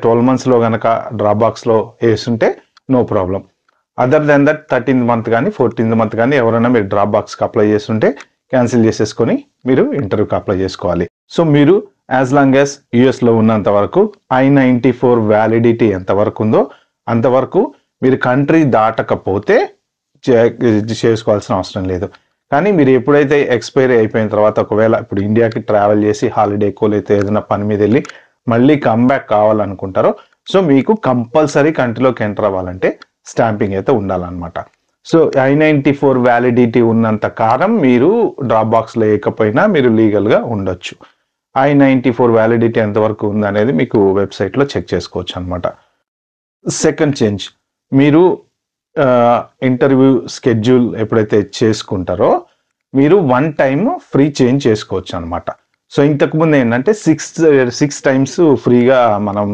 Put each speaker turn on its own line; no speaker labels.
12 monthsలో కనుక డ్రాప్ బాక్స్లో వేస్తుంటే no problem. Other than that 13th month కానీ 14th month కానీ ఎవరైనా మీరు డ్రాప్ బాక్స్కి అప్లై చేస్తుంటే క్యాన్సిల్ చేసేసుకొని మీరు ఇంటర్వ్యూకి అప్లై చేసుకోవాలి. సో మీరు యాజ్ లాంగ్ యాజ్ యూఎస్లో ఉన్నంత వరకు I-94 వ్యాలిడిటీ ఎంతవరకు ఉందో అంతవరకు మీరు కంట్రీ దాటకపోతే చేసుకోవాల్సిన అవసరం లేదు. కానీ మీరు ఎప్పుడైతే ఎక్స్పైరీ అయిపోయిన తర్వాత ఒకవేళ ఇప్పుడు ఇండియాకి ట్రావెల్ చేసి హాలిడేకో లేకపోతే ఏదైనా పని మీద వెళ్ళి మళ్ళీ కమ్బ్యాక్ కావాలనుకుంటారో సో మీకు కంపల్సరీ కంట్రీలోకి ఎంటర్ అవ్వాలంటే స్టాంపింగ్ అయితే ఉండాలన్నమాట. సో I-94 వ్యాలిడిటీ ఉన్నంత కాలం మీరు డ్రాప్ బాక్స్ లేకపోయినా మీరు లీగల్గా ఉండొచ్చు. I-94 వ్యాలిడిటీ ఎంతవరకు ఉందనేది మీకు వెబ్సైట్లో చెక్ చేసుకోవచ్చు అనమాట. సెకండ్ చేంజ్, మీరు ఇంటర్వ్యూ స్కెడ్యూల్ ఎప్పుడైతే చేసుకుంటారో మీరు 1 time ఫ్రీ చేంజ్ చేసుకోవచ్చు అనమాట. సో ఇంతకుముందు ఏంటంటే 6 times ఫ్రీగా మనం